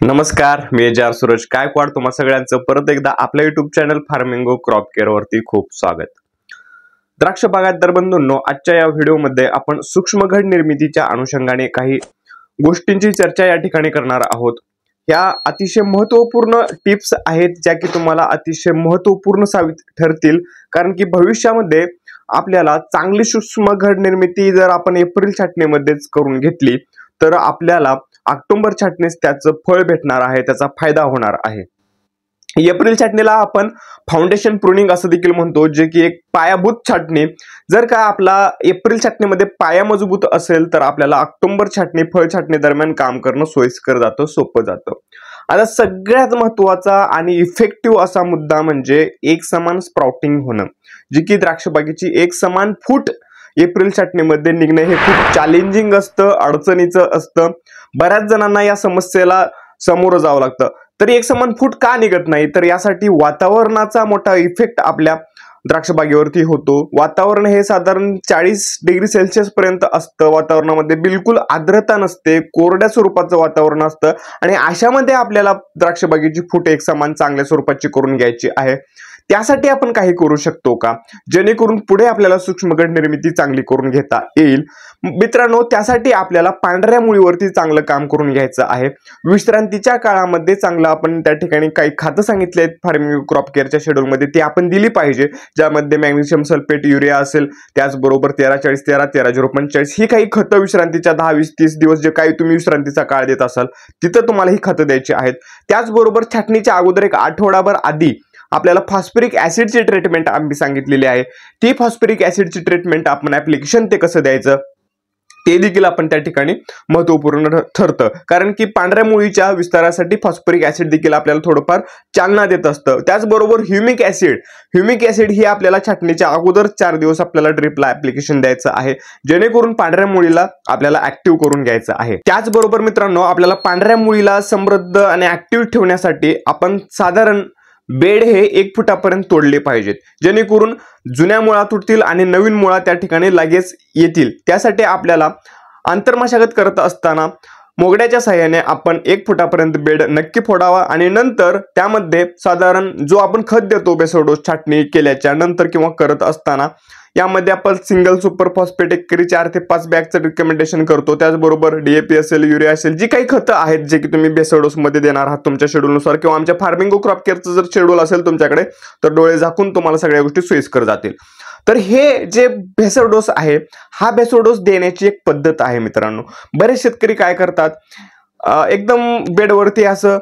नमस्कार, मी एजार सूरज गायकवाड तुम्हा सगळ्यांचं परत एकदा आपल्या युट्यूब चॅनल फार्मिंगो क्रॉप केअर वरती खूप स्वागत। द्राक्ष बागायतदार बंधूंनो, आजच्या या व्हिडिओमध्ये आपण सूक्ष्म घड निर्मितीच्या अनुषंगाने काही गोष्टींची चर्चा या ठिकाणी करणार आहोत। या अतिशय महत्त्वपूर्ण टिप्स आहेत ज्या की तुम्हाला अतिशय महत्त्वपूर्ण साबित ठरतील, कारण की भविष्यामध्ये आपल्याला चांगली सूक्ष्म घड निर्मिती जर आपण एप्रिल छाटणीमध्येच करून घेतली तर आपल्याला ऑक्टोबर छाटणीस त्याचं फळ भेटणार आहे, त्याचा फायदा होणार आहे। एप्रिल छाटणीला आपण फाउंडेशन प्रूनिंग असं देखील म्हणतो, जे की एक पायाभूत छाटणी। जर का आपला एप्रिल छाटणीमध्ये पाया मजबूत असेल तर आपल्याला ऑक्टोबर छाटणी फळ छाटणी दरम्यान काम करणं सोयीस्कर जातं, सोपं जातं। आता सगळ्यात महत्त्वाचा आणि इफेक्टिव्ह असा मुद्दा म्हणजे एक समान स्प्राउटिंग होणं, जी की द्राक्ष बागेची एक समान फूट एप्रिल छाटणीमध्ये निघणे हे खूप चॅलेंजिंग असतं, अडचणीचं असतं। बऱ्याच जणांना या समस्येला सामोरं जावं लागतं। तरी एक समान फूट का निघत नाही, तर यासाठी वातावरणाचा मोठा इफेक्ट आपल्या द्राक्ष बागेवरती होतो। वातावरण हे साधारण 40 डिग्री सेल्सिअस पर्यंत असतं, वातावरणामध्ये बिलकुल आर्द्रता नसते, कोरड्या स्वरूपाचं वातावरण असतं आणि अशामध्ये आपल्याला द्राक्ष बागेची फूट एक समान चांगल्या स्वरूपाची करून घ्यायची आहे। त्यासाठी आपण काही करू शकतो का, जेणेकरून पुढे आपल्याला सूक्ष्म घड निर्मिती चांगली करून घेता येईल? मित्रांनो, त्यासाठी आपल्याला पांढऱ्या मुळीवरती चांगलं काम करून घ्यायचं आहे। विश्रांतीच्या काळामध्ये चांगलं आपण त्या ठिकाणी काही खातं सांगितले आहेत फार्मिंग क्रॉप केअरच्या शेड्यूलमध्ये, ते आपण दिली पाहिजे, ज्यामध्ये मॅग्नेशियम सल्फेट, युरिया असेल, त्याचबरोबर 13-40-13, 13-0-45 ही काही खतं विश्रांतीच्या 10-20-30 दिवस जे काही तुम्ही विश्रांतीचा काळ देत असाल तिथं तुम्हाला ही खतं द्यायची आहेत। त्याचबरोबर छाटणीच्या अगोदर एक आठवडाभर आधी आपल्याला फॉस्फरिक ऍसिडची ट्रीटमेंट आम्ही सांगितलेली आहे। ती फॉस्फरिक ऍसिडची ट्रीटमेंट आपण ऍप्लिकेशन ते कसं द्यायचं ते देखील आपण त्या ठिकाणी महत्त्वपूर्ण ठरतं, कारण की पांढऱ्या मुळीच्या विस्तारासाठी फॉस्फरिक ऍसिड देखील आपल्याला थोडंफार चालना देत असतं। त्याचबरोबर ह्युमिक ऍसिड ही आपल्याला छाटणीच्या अगोदर 4 दिवस आपल्याला ड्रिपला ऍप्लिकेशन द्यायचं आहे, जेणेकरून पांढऱ्या मुळीला आपल्याला ऍक्टिव्ह करून घ्यायचं आहे। त्याचबरोबर मित्रांनो, आपल्याला पांढऱ्या मुळीला समृद्ध आणि ऍक्टिव्ह ठेवण्यासाठी आपण साधारण बेड हे 1 फुटापर्यंत तोडले पाहिजेत, जेणेकरून जुन्या मुळा तुटतील आणि नवीन मुळा त्या ठिकाणी लगेच येतील। त्यासाठी आपल्याला आंतरमशागत करत असताना मोगड्याच्या सहाय्याने आपण 1 फुटापर्यंत बेड नक्की फोडावा आणि नंतर त्यामध्ये साधारण जो आपण खत देतो बेसोडोस छाटणी केल्याच्या नंतर किंवा करत असताना यामध्ये आपण सिंगल सुपर फॉस्फेट एकरी 4 ते 5 बॅगचं रिकमेंडेशन करतो। त्याचबरोबर डीएपी असेल, युरिया असेल, जी काही खतं आहेत जे की तुम्ही बेसोडोस मध्ये देणार आहात तुमच्या शेड्यूलनुसार, किंवा आमच्या फार्मिंगो क्रॉप केअरचं जर शेड्यूल असेल तुमच्याकडे तर डोळे झाकून तुम्हाला सगळ्या गोष्टी सोयीस्कर जातील। तर हे जे बेसोडोस आहे, हा बेसोडोस देण्याची एक पद्धत आहे मित्रांनो। बरेच शेतकरी काय करतात, एकदम बेडवरती असं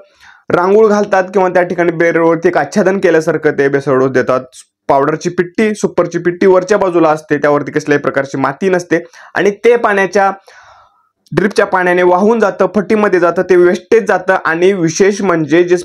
रांगोळ घालतात किंवा त्या ठिकाणी बेडवरती एक आच्छादन केल्यासारखं ते बेसोडोस देतात। पावडरची पिट्टी, सुपरची पिट्टी वरच्या बाजूला असते, त्यावरती कसल्याही प्रकारची माती नसते आणि ते पाण्याच्या ड्रिपच्या पाण्याने वाहून जातं, फटीमध्ये जातं, ते वेस्टेज जातं। आणि विशेष म्हणजे जे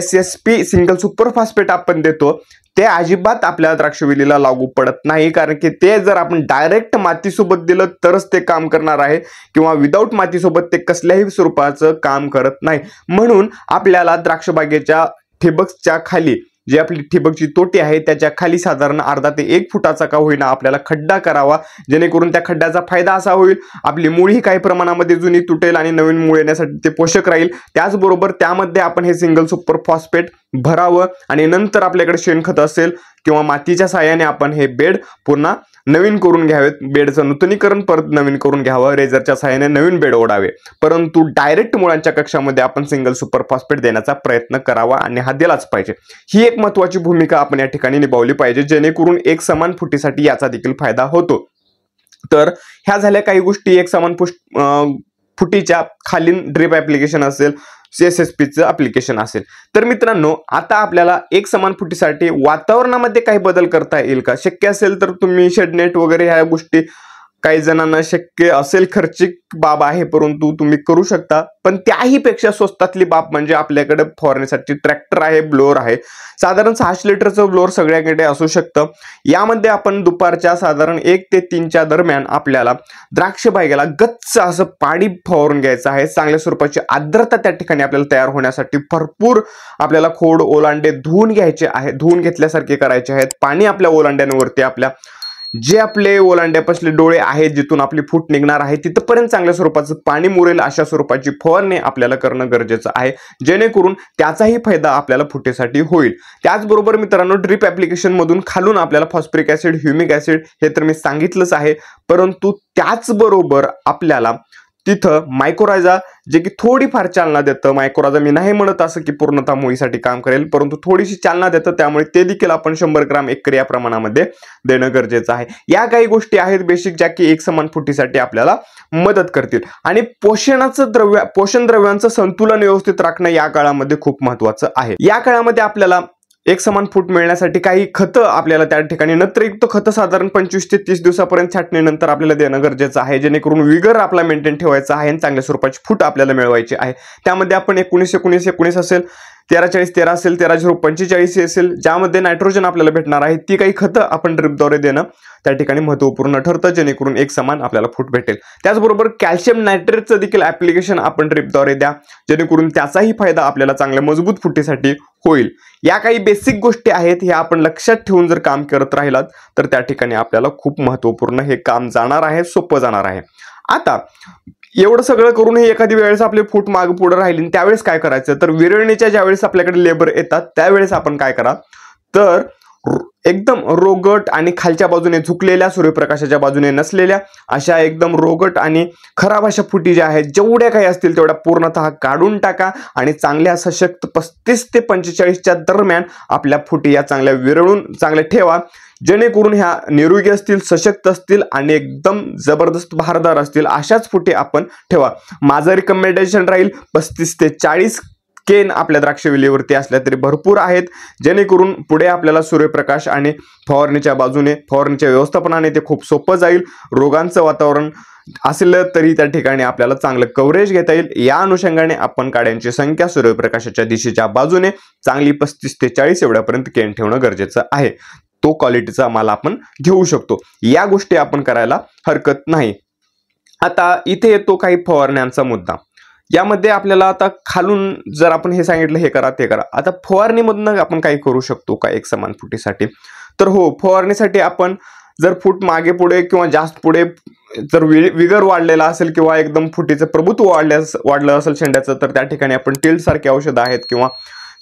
SSP सिंगल सुपर फॉस्फेट आपण देतो ते अजिबात आपल्या द्राक्षवेलीला लागू पडत नाही, कारण की ते जर आपण डायरेक्ट मातीसोबत दिलं तरच ते काम करणार आहे, किंवा विदाऊट मातीसोबत ते कसल्याही स्वरूपाचं काम करत नाही। म्हणून आपल्याला द्राक्षबागेच्या ठिबकच्या खाली जी आपली ठिबकची तोटी आहे त्याच्या खाली साधारण अर्धा ते 1 फुटाचा का होईना आपल्याला खड्डा करावा, जेणेकरून त्या खड्ड्याचा फायदा असा होईल, आपली मुळी काही प्रमाणामध्ये जुनी तुटेल आणि नवीन मूळ येण्यासाठी ते पोषक राहील। त्याचबरोबर त्यामध्ये आपण हे सिंगल सुपर फॉस्फेट भरावं आणि नंतर आपल्याकडे शेणखत असेल किंवा मातीच्या साहाय्याने आपण हे बेड पुन्हा नवीन करून घ्यावेत, बेडचं नूतनीकरण परत नवीन करून घ्यावं, रेझरच्या साहाय्याने नवीन बेड ओढावे। परंतु डायरेक्ट मुळांच्या कक्षामध्ये आपण सिंगल सुपर फॉस्फेट देण्याचा प्रयत्न करावा आणि हा दिलाच पाहिजे। ही एक महत्त्वाची भूमिका आपण या ठिकाणी निभावली पाहिजे, जेणेकरून एक समान फुटीसाठी याचा देखील फायदा होतो। तर ह्या झाल्या काही गोष्टी एक समान फुटीच्या खाली ड्रिप ऍप्लिकेशन असेल, SSPचं ऍप्लिकेशन असेल। तर मित्रांनो, आता आपल्याला एक समान फुटीसाठी वातावरणामध्ये काही बदल करता येईल का? शक्य असेल तर तुम्ही शेडनेट वगैरे ह्या गोष्टी काही जणांना शक्य असेल, खर्चिक बाब आहे, परंतु तुम्ही करू शकता। पण त्याही पेक्षा स्वस्तातली बाब म्हणजे आपल्याकडे फवारण्यासाठी ट्रॅक्टर आहे, ब्लोअर आहे। साधारण 600 लिटरचं ब्लोअर सगळ्याकडे असू शकतं। यामध्ये आपण दुपारच्या साधारण 1 ते 3च्या दरम्यान आपल्याला द्राक्ष बागेला गच्च असं पाणी फवारून घ्यायचं आहे। चांगल्या स्वरूपाची आर्द्रता त्या ठिकाणी आपल्याला तयार होण्यासाठी भरपूर आपल्याला खोड ओलांडे धुवून घ्यायचे आहे, धुवून घेतल्यासारखे करायचे आहेत। पाणी आपल्या ओलांड्यांवरती आपल्या जे आपले ओलांड्यापासले डोळे आहेत जिथून आपली फूट निघणार आहे तिथपर्यंत चांगल्या स्वरूपाचं पाणी मुरेल अशा स्वरूपाची फवारणी आपल्याला करणं गरजेचं आहे, जेणेकरून त्याचाही फायदा आपल्याला फुटेसाठी होईल. त्याचबरोबर मित्रांनो, ड्रिप ऍप्लिकेशन मधून खालून आपल्याला फॉस्फरिक ऍसिड, ह्युमिक ऍसिड हे तर मी सांगितलंच आहे, परंतु त्याचबरोबर आपल्याला तिथं मायक्रोरायझा जे की थोडीफार चालना देतं. मायक्रोरायझा मी नाही म्हणत असं की पूर्णतः मुळीसाठी काम करेल, परंतु थोडीशी चालना देतं, त्यामुळे ते देखील आपण 100 ग्राम एकरी या प्रमाणामध्ये देणं गरजेचं आहे. या काही गोष्टी आहेत बेसिक ज्या की एकसमान फुटीसाठी आपल्याला मदत करतील. आणि पोषण द्रव्यांचं संतुलन व्यवस्थित राखणं या काळामध्ये खूप महत्वाचं आहे. या काळामध्ये आपल्याला एक समान फूट मिळण्यासाठी काही खतं आपल्याला त्या ठिकाणी नत्रयुक्त खतं साधारण 25 ते 30 दिवसापर्यंत छाटणीनंतर आपल्याला देणं गरजेचं आहे, जेणेकरून विगर आपला मेंटेन ठेवायचा आहे आणि चांगल्या स्वरूपाची फूट आपल्याला मिळवायची आहे. त्यामध्ये आपण 19-19-19 असेल, 13-40-13 असेल, 13-0-45 असेल, ज्यामध्ये नायट्रोजन आपल्याला भेटणार आहे, ती काही खतं आपण ड्रिपद्वारे देणं त्या ठिकाणी महत्त्वपूर्ण ठरतं, जेणेकरून एक समान आपल्याला फूट भेटेल. त्याचबरोबर कॅल्शियम नायट्रेटचं देखील ऍप्लिकेशन आपण ड्रिपद्वारे द्या, जेणेकरून त्याचाही फायदा आपल्याला चांगल्या मजबूत फुटीसाठी होईल. या काही बेसिक गोष्टी आहेत, ह्या आपण लक्षात ठेवून जर काम करत राहिलात तर त्या ठिकाणी आपल्याला खूप महत्त्वपूर्ण हे काम जाणार आहे, सोपं जाणार आहे. आता एवढं सगळं करून हे एखादी वेळेस आपले फूट माग पुढे राहिली, त्यावेळेस काय करायचं, तर विरळणीच्या ज्यावेळेस आपल्याकडे लेबर येतात त्यावेळेस आपण काय करा, तर एकदम रोगट आणि खालच्या बाजूने झुकलेल्या, सूर्यप्रकाशाच्या बाजूने नसलेल्या अशा एकदम रोगट आणि खराब अशा फुटी ज्या आहेत, जेवढ्या काही असतील तेवढ्या पूर्णतः काढून टाका आणि चांगल्या सशक्त 35 ते 45च्या दरम्यान आपल्या फुटी या चांगल्या विरळून चांगल्या ठेवा, जेणेकरून ह्या निरोगी असतील, सशक्त असतील आणि एकदम जबरदस्त भारदार असतील अशाच फुटी आपण ठेवा. माझं रिकमेंडेशन राहील 35 ते 40 केन आपल्या द्राक्ष वेलीवरती असल्या तरी भरपूर आहेत, जेणेकरून पुढे आपल्याला सूर्यप्रकाश आणि फवारणीच्या बाजूने फवारणीच्या व्यवस्थापनाने ते खूप सोपं जाईल. रोगांचं वातावरण असेल तरी त्या ठिकाणी आपल्याला चांगलं कव्हरेज घेता येईल. या अनुषंगाने आपण काड्यांची संख्या सूर्यप्रकाशाच्या दिशेच्या बाजूने चांगली 35 ते 40 एवढ्यापर्यंत केन ठेवणं गरजेचं आहे. तो क्वालिटीचा माल आपण घेऊ शकतो. या गोष्टी आपण करायला हरकत नाही. आता इथे येतो काही फवारण्यांचा मुद्दा. यामध्ये आपल्याला आता खालून जर आपण हे सांगितलं हे करा ते करा, आता फवारणीमधून आपण काही करू शकतो का एक समान फुटीसाठी, तर हो, फवारणीसाठी आपण जर फूट मागे पुढे किंवा जास्त पुढे जर विगर वाढलेला असेल किंवा एकदम फुटीचं प्रभुत्व वाढलं असेल शेंड्याचं, तर त्या ठिकाणी आपण टिल्ट सारखे औषधं आहेत किंवा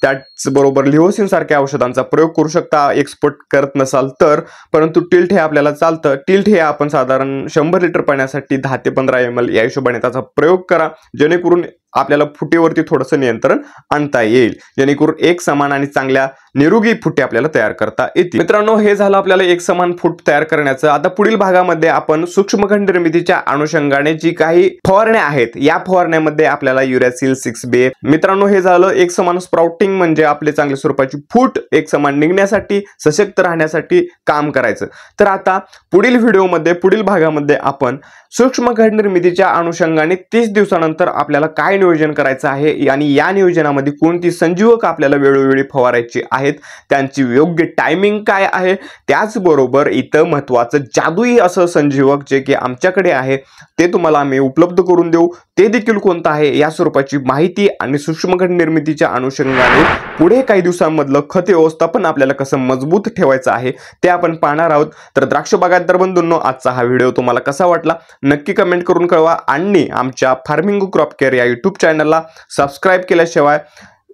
त्याचबरोबर लिओसिन सारख्या औषधांचा प्रयोग करू शकता, एक्सपोर्ट करत नसाल तर. परंतु टिल्ट हे आपल्याला चालतं. टिल्ट हे आपण साधारण 100 लिटर पाण्यासाठी 10 ते 15 ml या हिशोबाने त्याचा प्रयोग करा, जेणेकरून आपल्याला फुटीवरती थोडंसं नियंत्रण आणता येईल, जेणेकरून एक समान आणि चांगल्या निरोगी फुटे आपल्याला तयार करता येतील. मित्रांनो, हे झालं आपल्याला एक समान फूट तयार करण्याचं. आता पुढील भागामध्ये आपण सूक्ष्मखंड निर्मितीच्या अनुषंगाने जी काही फवारण्या आहेत, या फवारण्यामध्ये आपल्याला युरॅसिल 6B. मित्रांनो, हे झालं एक समान स्प्राउटिंग, म्हणजे आपले चांगल्या स्वरूपाची फूट एक समान निघण्यासाठी, सशक्त राहण्यासाठी काम करायचं. तर आता पुढील व्हिडिओमध्ये, पुढील भागामध्ये आपण सूक्ष्मखंड निर्मितीच्या अनुषंगाने 30 दिवसानंतर आपल्याला काय नियोजन करायचं आहे आणि या नियोजनामध्ये कोणती संजीवक आपल्याला वेळोवेळी फवारायची आहेत, त्यांची योग्य टायमिंग काय आहे, त्याचबरोबर इथं महत्त्वाचं जादुई असं संजीवक जे की आमच्याकडे आहे ते तुम्हाला आम्ही उपलब्ध करून देऊ, ते देखील कोणतं आहे या स्वरूपाची माहिती आणि सूक्ष्मखंड निर्मितीच्या अनुषंगाने पुढे काही दिवसांमधलं खत व्यवस्थापन आपल्याला कसं मजबूत ठेवायचं आहे ते आपण पाहणार आहोत. तर द्राक्ष बागायतदार बंधूंनो, आजचा हा व्हिडिओ तुम्हाला कसा वाटला नक्की कमेंट करून कळवा आणि आमच्या फार्मिंग क्रॉप केअर या यूट्यूब चॅनलला सबस्क्राईब केल्याशिवाय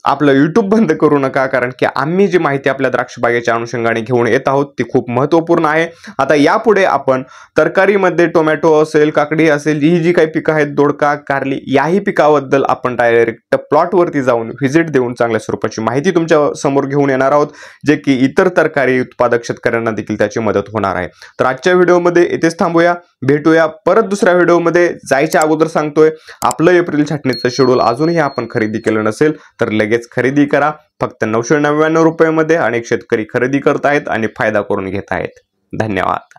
आपलं यूट्यूब बंद करू नका, कारण की आम्ही जी माहिती आपल्या द्राक्ष बागेच्या अनुषंगाने घेऊन येत आहोत ती खूप महत्त्वपूर्ण आहे. आता यापुढे आपण तरकारीमध्ये टोमॅटो असेल, काकडी असेल, ही जी काही पिकं आहेत, दोडका, कारली, याही पिकाबद्दल आपण डायरेक्ट प्लॉटवरती जाऊन व्हिजिट देऊन चांगल्या स्वरूपाची माहिती तुमच्या समोर घेऊन येणार आहोत, जे की इतर तरकारी उत्पादक शेतकऱ्यांना देखील त्याची मदत होणार आहे. तर आजच्या व्हिडिओमध्ये इथेच थांबूया, भेटूया परत दुसऱ्या व्हिडिओमध्ये. जायच्या अगोदर सांगतोय, आपलं एप्रिल छाटणीचं शेड्यूल अजूनही आपण खरेदी केलं नसेल तर लगेच खरेदी करा. फक्त 999 रुपयामध्ये अनेक शेतकरी खरेदी करतायत आणि फायदा करून घेत आहेत. धन्यवाद.